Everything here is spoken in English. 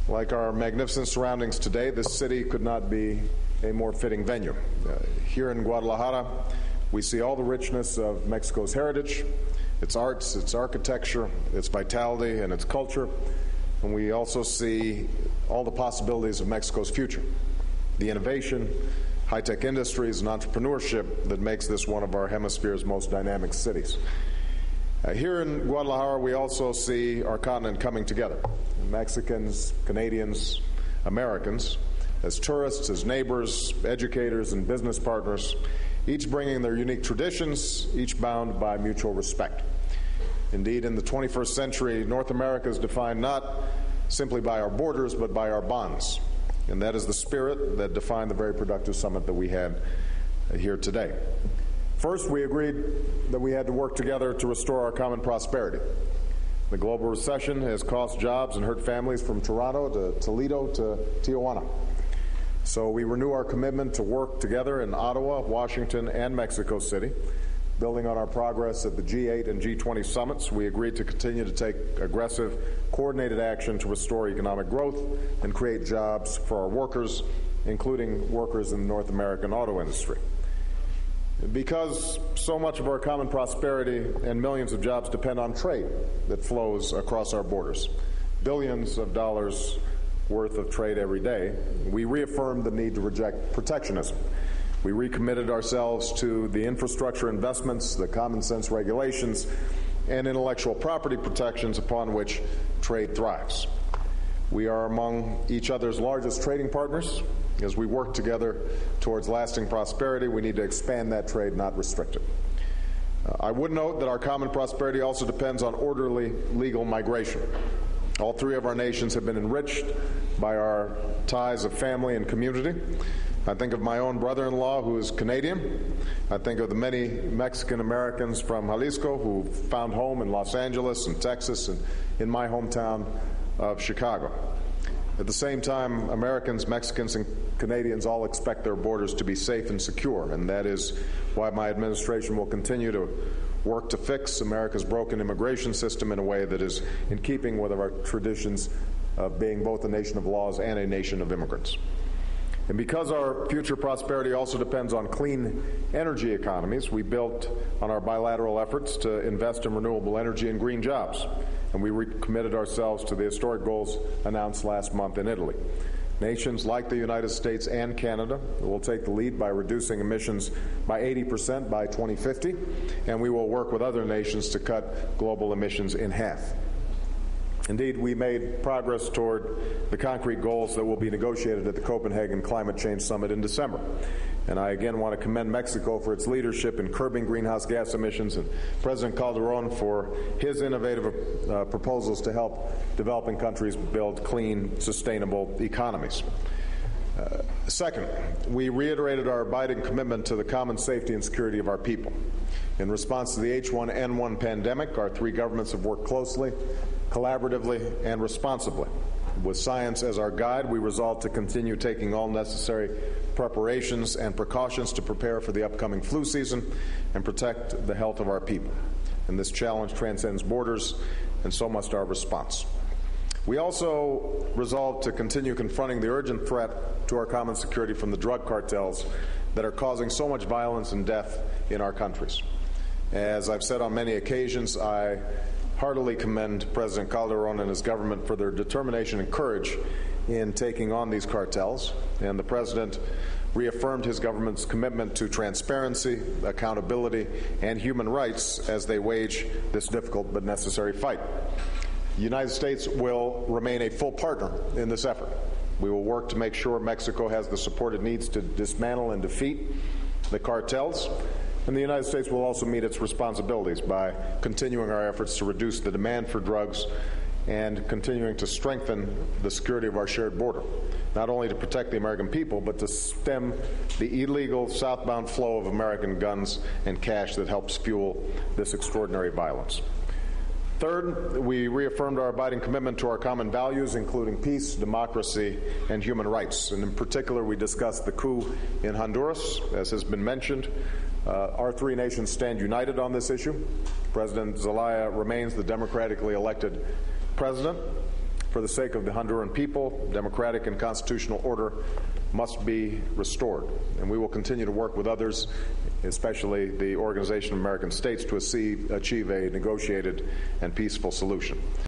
Like our magnificent surroundings today, this city could not be a more fitting venue. Here in Guadalajara, we see all the richness of Mexico's heritage, its arts, its architecture, its vitality, and its culture. And we also see all the possibilities of Mexico's future, the innovation, high-tech industries, and entrepreneurship that makes this one of our hemisphere's most dynamic cities. Here in Guadalajara, we also see our continent coming together. Mexicans, Canadians, Americans, as tourists, as neighbors, educators, and business partners, each bringing their unique traditions, each bound by mutual respect. Indeed, in the 21st century, North America is defined not simply by our borders, but by our bonds. And that is the spirit that defined the very productive summit that we had here today. First, we agreed that we had to work together to restore our common prosperity. The global recession has cost jobs and hurt families from Toronto to Toledo to Tijuana. So we renew our commitment to work together in Ottawa, Washington, and Mexico City. Building on our progress at the G8 and G20 summits, we agreed to continue to take aggressive, coordinated action to restore economic growth and create jobs for our workers, including workers in the North American auto industry. Because so much of our common prosperity and millions of jobs depend on trade that flows across our borders, billions of dollars worth of trade every day, we reaffirmed the need to reject protectionism. We recommitted ourselves to the infrastructure investments, the common sense regulations, and intellectual property protections upon which trade thrives. We are among each other's largest trading partners. As we work together towards lasting prosperity, we need to expand that trade, not restrict it. I would note that our common prosperity also depends on orderly legal migration. All three of our nations have been enriched by our ties of family and community. I think of my own brother-in-law, who is Canadian. I think of the many Mexican Americans from Jalisco who found home in Los Angeles and Texas and in my hometown of Chicago. At the same time, Americans, Mexicans, and Canadians all expect their borders to be safe and secure, and that is why my administration will continue to work to fix America's broken immigration system in a way that is in keeping with our traditions of being both a nation of laws and a nation of immigrants. And because our future prosperity also depends on clean energy economies, we built on our bilateral efforts to invest in renewable energy and green jobs. And we recommitted ourselves to the historic goals announced last month in Italy. Nations like the United States and Canada will take the lead by reducing emissions by 80% by 2050, and we will work with other nations to cut global emissions in half. Indeed, we made progress toward the concrete goals that will be negotiated at the Copenhagen Climate Change Summit in December. And I again want to commend Mexico for its leadership in curbing greenhouse gas emissions and President Calderon for his innovative proposals to help developing countries build clean, sustainable economies. Second, we reiterated our abiding commitment to the common safety and security of our people. In response to the H1N1 pandemic, our three governments have worked closely, collaboratively, and responsibly. With science as our guide, we resolved to continue taking all necessary preparations and precautions to prepare for the upcoming flu season and protect the health of our people. And this challenge transcends borders, and so must our response. We also resolved to continue confronting the urgent threat to our common security from the drug cartels that are causing so much violence and death in our countries. As I've said on many occasions, I heartily commend President Calderon and his government for their determination and courage in taking on these cartels, and the President reaffirmed his government's commitment to transparency, accountability, and human rights as they wage this difficult but necessary fight. The United States will remain a full partner in this effort. We will work to make sure Mexico has the support it needs to dismantle and defeat the cartels, and the United States will also meet its responsibilities by continuing our efforts to reduce the demand for drugs and continuing to strengthen the security of our shared border, not only to protect the American people, but to stem the illegal southbound flow of American guns and cash that helps fuel this extraordinary violence. Third, we reaffirmed our abiding commitment to our common values, including peace, democracy, and human rights. And in particular, we discussed the coup in Honduras, as has been mentioned. Our three nations stand united on this issue. President Zelaya remains the democratically elected president. For the sake of the Honduran people, democratic and constitutional order must be restored. And we will continue to work with others, especially the Organization of American States, to achieve a negotiated and peaceful solution.